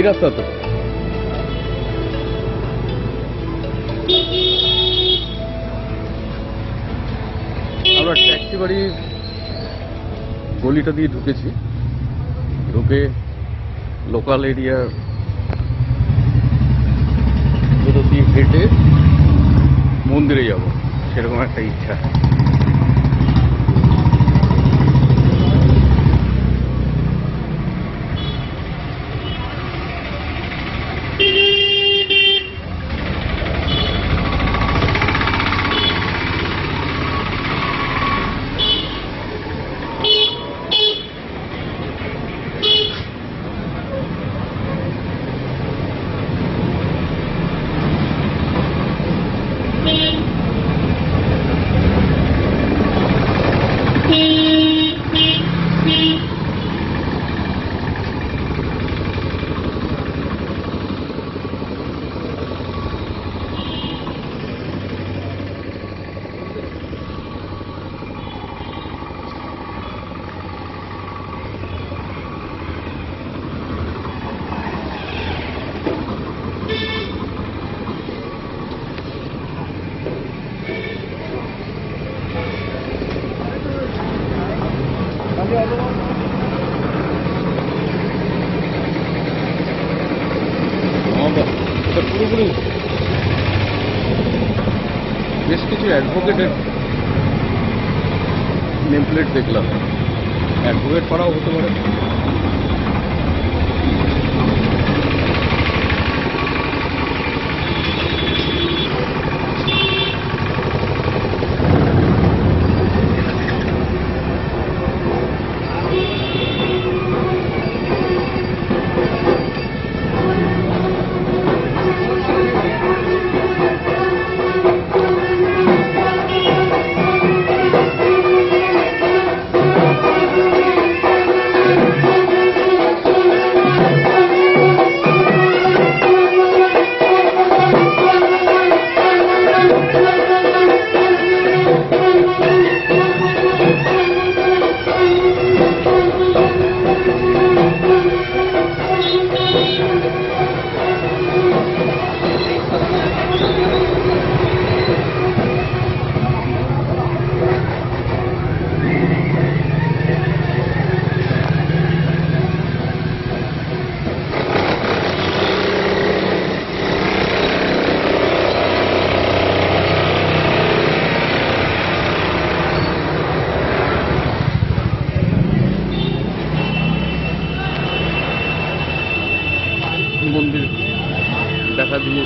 রাস্তা তো। আমরা ট্যাক্সি বাড়ির গলিটা দিয়ে ঢুকেছি, ঢুকে লোকাল এরিয়া ভেতর দিয়ে হেঁটে মন্দিরে যাব, সেরকম একটা ইচ্ছা। পুরোপুরি বেশ কিছু অ্যাডভোকেটের নেমপ্লেট দেখলাম, অ্যাডভোকেট পাড়াও হতে পারে। মন্দির দেখা দিয়ে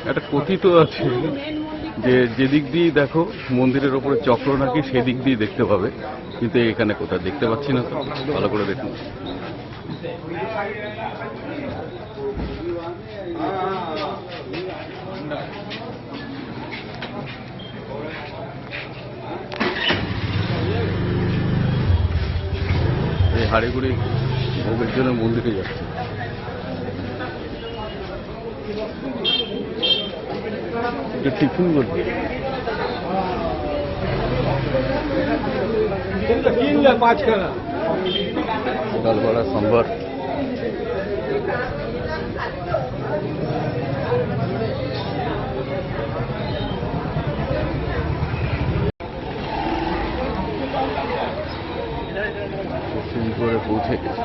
একটা কথিত আছে যে যেদিক দিয়ে দেখো মন্দিরের ওপরে চক্র নাকি সেদিক দিয়ে দেখতে পাবে, কিন্তু এখানে কোথাও দেখতে পাচ্ছি না। তো ভালো করে দেখুন। এই হাড়িগুড়ি ভোগের জন্য মন্দিরে যাচ্ছে। টিফিন করবে ডাল বড়া সম্বর। করে পৌঁছে গেছে।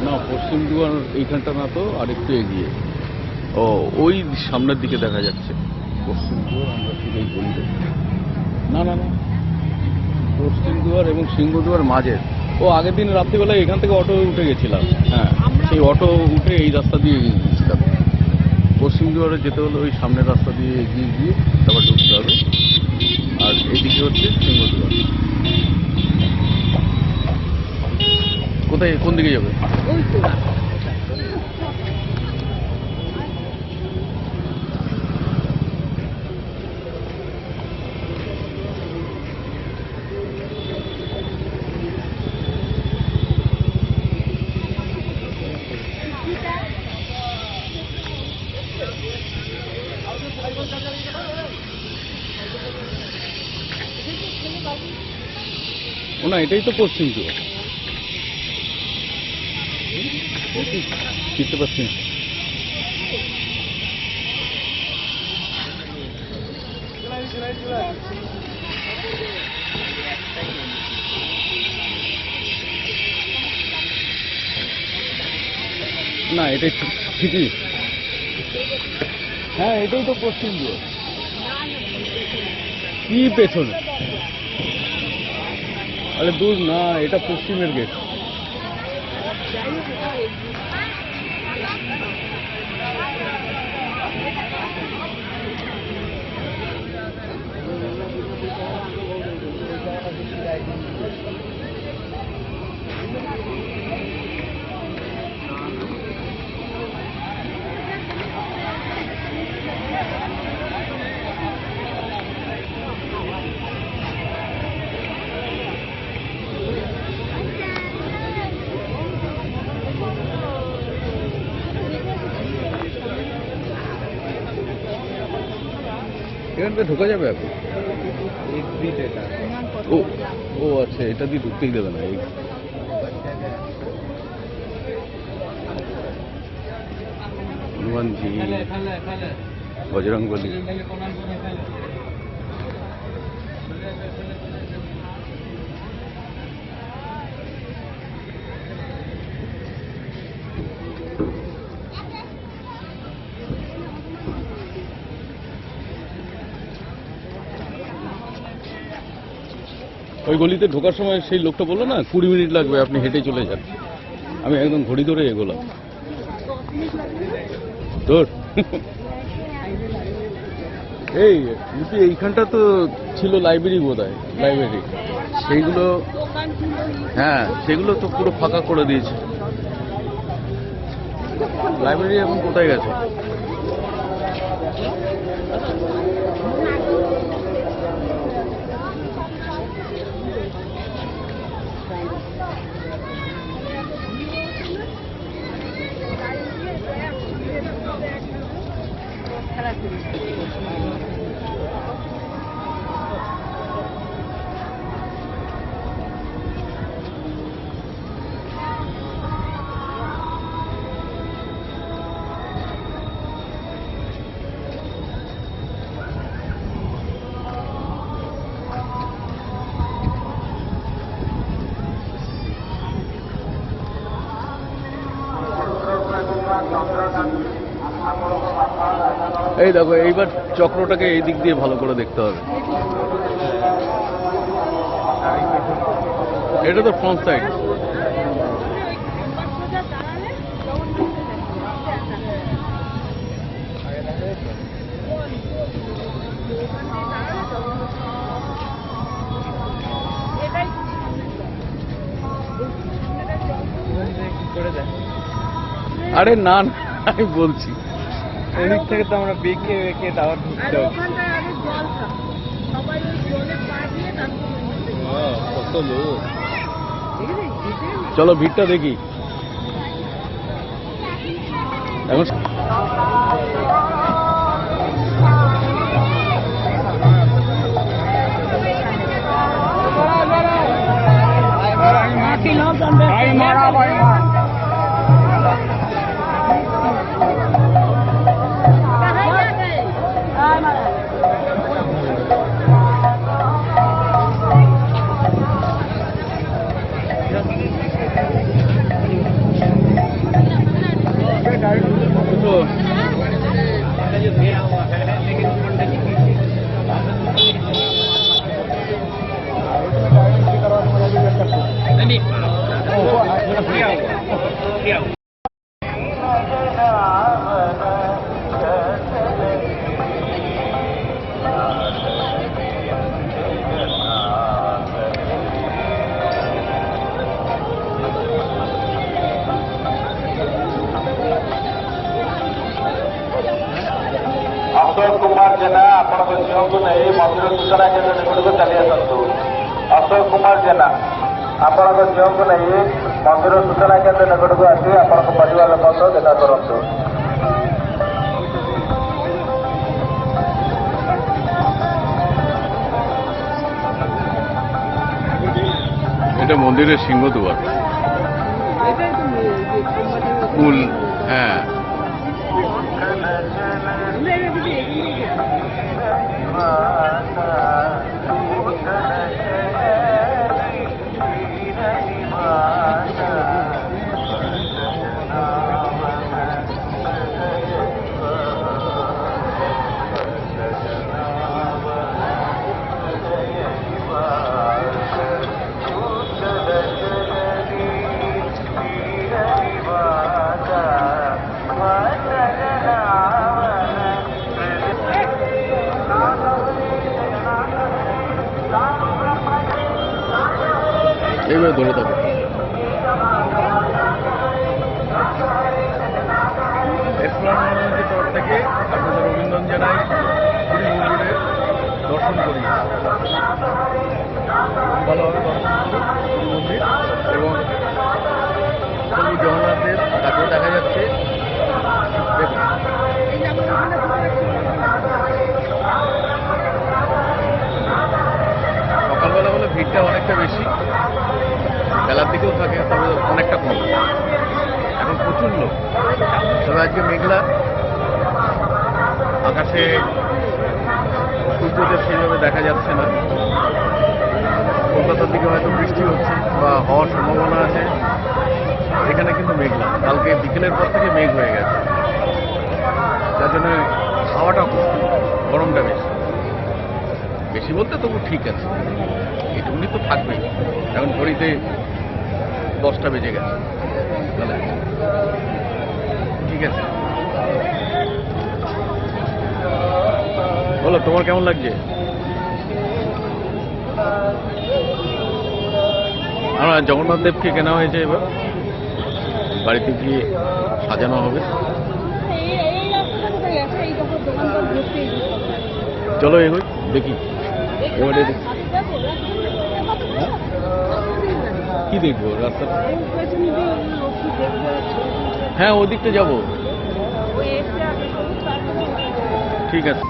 না, পশ্চিম দুয়ার এইখানটা না, তো আরেকটু এগিয়ে। ও ওই সামনের দিকে দেখা যাচ্ছে পশ্চিম দুয়ার, আমরা ঠিক এই গলিতে। না না না, পশ্চিম দুয়ার এবং সিংহদুয়ার মাঝের। ও আগের দিন রাত্রিবেলায় এখান থেকে অটো উঠে গেছিলাম। হ্যাঁ, সেই অটো উঠে এই রাস্তা দিয়ে গিয়েছিলাম। পশ্চিম দুয়ারে যেতে হলে ওই সামনের রাস্তা দিয়ে এগিয়ে গিয়ে তারপর ঢুকতে হবে। আর এইদিকে হচ্ছে সিংহদুয়ার। কোথায়, কোন দিকে যাবে? ও না, এটাই তো পশ্চিম দুয়ার। চিনতে পারছি না। না, এটাই ঠিকই। হ্যাঁ, এটাই তো পশ্চিম দুয়ার। কি পেছনে? আরে দূর না, এটা পশ্চিমের গেট। এখান থেকে ঢোকা যাবে এখন? ও ও আচ্ছা, এটা দিয়ে ঢুকতেই দেবে না। এই হনুমানজি, বজরংবলী। ওই গলিতে ঢোকার সময় সেই লোকটা বললো না 20 মিনিট লাগবে, আপনি হেঁটে চলে যান। আমি একদম ঘড়ি ধরে এগোলাম। ধর এই এইখানটা তো ছিল লাইব্রেরি, বোধহয় লাইব্রেরি। সেইগুলো, হ্যাঁ সেগুলো তো পুরো ফাঁকা করে দিয়েছে। লাইব্রেরি এখন কোথায় গেছে? এই দেখো, এইবার চক্রটাকে এই দিক দিয়ে ভালো করে দেখতে হবে। এটা তো ফ্রন্ট সাইড। আরে না না, আমি বলছি এদিক থেকে তো আমরা বেঁকে বেঁকে আবার ঢুকতে হবে। কত লোক! চলো ভিড়টা দেখি এখন। अशोक कुमार जेना आपणक झील नहीं मंदिर सूचना केन्द्र निकट को चली आसतु। अशोक कुमार जेना आपणक झील नहीं मंदिर सूचना केन्द्र निकट को आसी आपणक परिवार लोक देखा करतु। এটা মন্দিরের সিংহদুয়ার মূল। হ্যাঁ, এইভাবে ধরে থাকো। এসপ্লানেডের তরফ থেকে আপনাদের অভিনন্দন জানাই। পুরী মন্দিরে দর্শন করি, ভালোভাবে দর্শন করি পুরী মন্দির এবং প্রভু জগন্নাথের তাকেও দেখা যাচ্ছে। দেখুন, সকালবেলা হলে ভিড়টা অনেকটা বেশি, বেলার দিকেও থাকে, তবে অনেকটা কম। এখন প্রচুর লোক, তবে আজকে মেঘলা, আকাশে সূর্যকে সেইভাবে দেখা যাচ্ছে না। কলকাতার দিকে হয়তো বৃষ্টি হচ্ছে বা হওয়ার সম্ভাবনা আছে, এখানে কিন্তু মেঘলা। কালকে বিকেলের পর থেকে মেঘ হয়ে গেছে, যার জন্য হাওয়াটা কম, গরমটা বেশি। বেশি বলতে তবু ঠিক আছে, এটুকুনি তো থাকবেই। এখন ঘড়িতে 10টা বেজে গেছে, তাহলে ঠিক আছে। বলো, তোমার কেমন লাগছে? আমরা জগন্নাথ দেবকে কেনা হয়েছে, এবার বাড়িতে গিয়ে সাজানো হবে। চলো এগোই, দেখি এবারে কি দেখবো রাস্তা। হ্যাঁ, ওদিকটা যাবো, ঠিক আছে।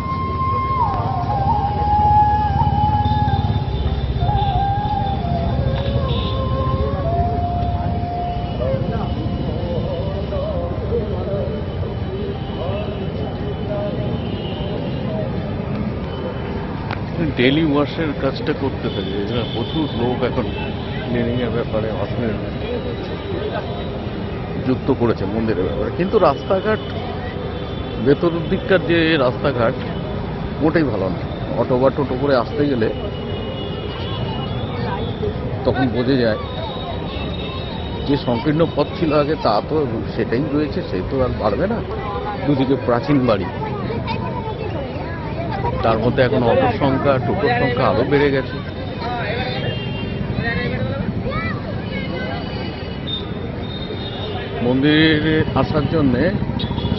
ডেলি ওয়াশের কাজটা করতে থাকে, এরা প্রচুর লোক এখন ক্লিনিংয়ের ব্যাপারে যুক্ত করেছে মন্দিরের ব্যাপারে। কিন্তু রাস্তাঘাট, ভেতরের দিককার যে রাস্তাঘাট মোটেই ভালো না। অটো বা টোটো করে আসতে গেলে তখন বোঝা যায় যে সংকীর্ণ পথ ছিল আগে, তা তো সেটাই রয়েছে, সেই তো আর বাড়বে না। দুদিকে প্রাচীন বাড়ি, তার মধ্যে এখন অটোর সংখ্যা, টোটোর সংখ্যা আরও বেড়ে গেছে। মন্দিরে আসার জন্যে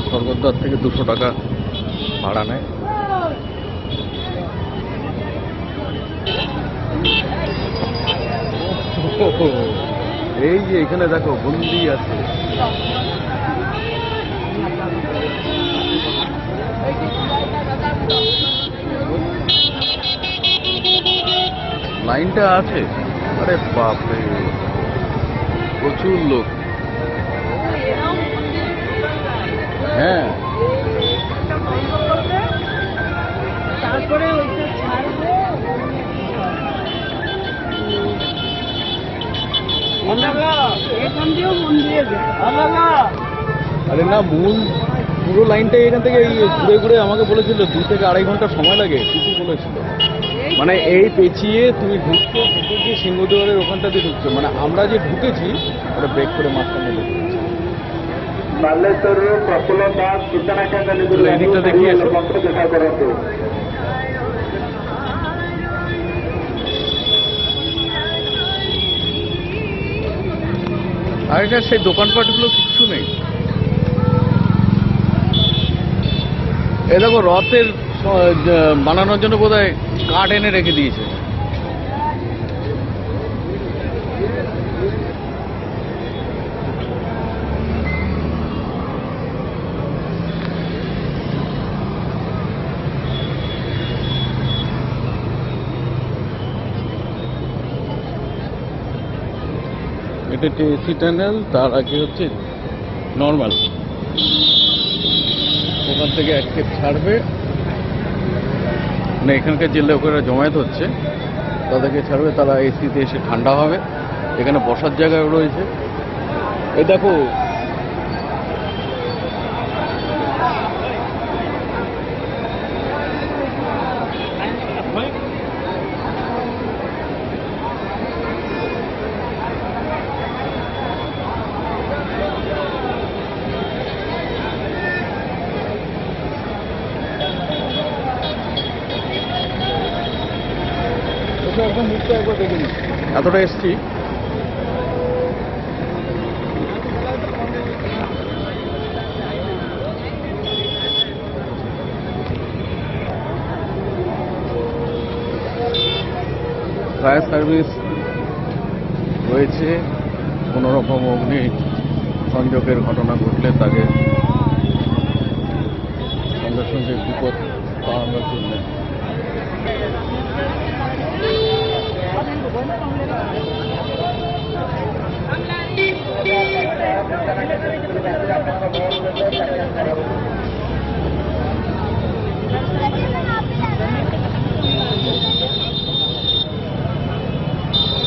স্বর্গদ্বার থেকে 200 টাকা ভাড়া নেয়। এই যে এখানে দেখো বন্দি আছে, লাইনটা আছে। আরে বাপরে, প্রচুর লোক। হ্যাঁ, তারপরে ওইটা ছাড়বে। এখান দিয়েও মন্দিরে যায়। আরে না, মূল পুরো লাইনটা এখান থেকে এই ঘুরে ঘুরে আমাকে বলেছিল 2 থেকে 2.5 ঘন্টা সময় লাগে, কিছু বলেছিল। মানে এই পেঁচিয়ে তুমি ঢুকছো, ঢুকে গিয়ে সিংহদুয়ারের ওখানটাতে ঢুকছো, মানে আমরা যে ঢুকেছি ওটা ব্রেক করে মাঝখানে ঢুকেছি। ବାଲେଶ୍ୱରରୁ ପ୍ରଫୁଲ୍ଲ ଦାସ ସୂଚନା କେନ୍ଦ୍ର ନିକଟକୁ ଏଦିକଟା ଦେଖି ଆସୁ। ଲୋକଙ୍କୁ ଦେଖା କରନ୍ତୁ। আর এটা সেই দোকানপাটগুলো কিচ্ছু নেই। এ দেখো রথের বানানোর জন্য বোধহয় কাঠ এনে রেখে দিয়েছে। এটা একটা এসি টানেল, তার আগে হচ্ছে নর্মাল। ওখান থেকে এক কেপ ছাড়বে, মানে এখানকার যে লোকেরা জমায়েত হচ্ছে তাদেরকে ছাড়বে, তারা এসিতে এসে ঠান্ডা হবে। এখানে বসার জায়গাও রয়েছে। এই দেখো একদম মুখটা একবার দেখে নিই, এতটা এসছি। ফায়ার সার্ভিস রয়েছে। কোনো রকম অগ্নি সংযোগের ঘটনা ঘটলে তাকে সঙ্গে সঙ্গে বিপদ তাড়ানোর জন্য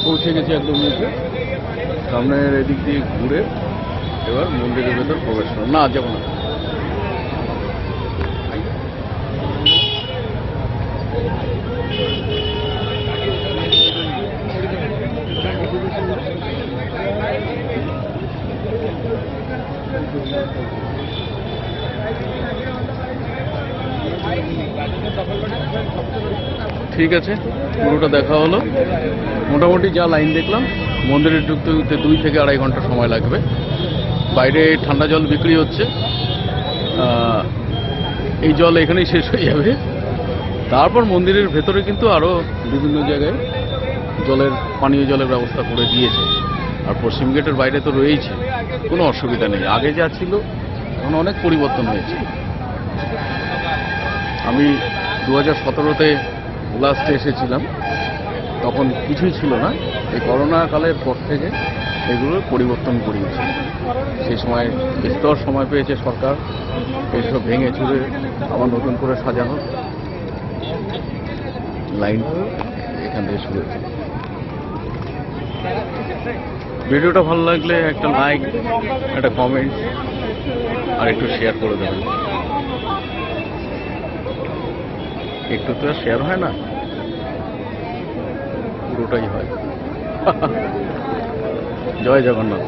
পৌঁছে গেছি একদম মুখে। সামনের এদিক দিয়ে ঘুরে এবার মন্দিরের ভেতর প্রবেশ করো। না, যাবো না। ঠিক আছে, পুরোটা দেখা হলো। মোটামুটি যা লাইন দেখলাম, মন্দিরে ঢুকতে ঢুকতে 2 থেকে 2.5 ঘন্টা সময় লাগবে। বাইরে ঠান্ডা জল বিক্রি হচ্ছে, এই জল এখানেই শেষ হয়ে যাবে। তারপর মন্দিরের ভেতরে কিন্তু আরও বিভিন্ন জায়গায় পানীয় জলের ব্যবস্থা করে দিয়েছে। আর পশ্চিম গেটের বাইরে তো রয়েইছে, কোনো অসুবিধা নেই। আগে যা ছিল এখন অনেক পরিবর্তন হয়েছে। আমি 2017-তে লাস্টে এসেছিলাম, তখন কিছুই ছিল না। এই করোনা কালের পর থেকে এগুলো পরিবর্তন করিয়েছে। সেই সময় বিস্তর সময় পেয়েছে সরকার এইসব ভেঙে চুরে আবার নতুন করে সাজানো। লাইন এখান থেকে শুরু হয়েছে। ভিডিওটা ভালো লাগলে একটা লাইক, একটা কমেন্ট আর একটু শেয়ার করে দেবেন। একটু তো আর শেয়ার হয় না, পুরোটাই হয়। জয় জগন্নাথ।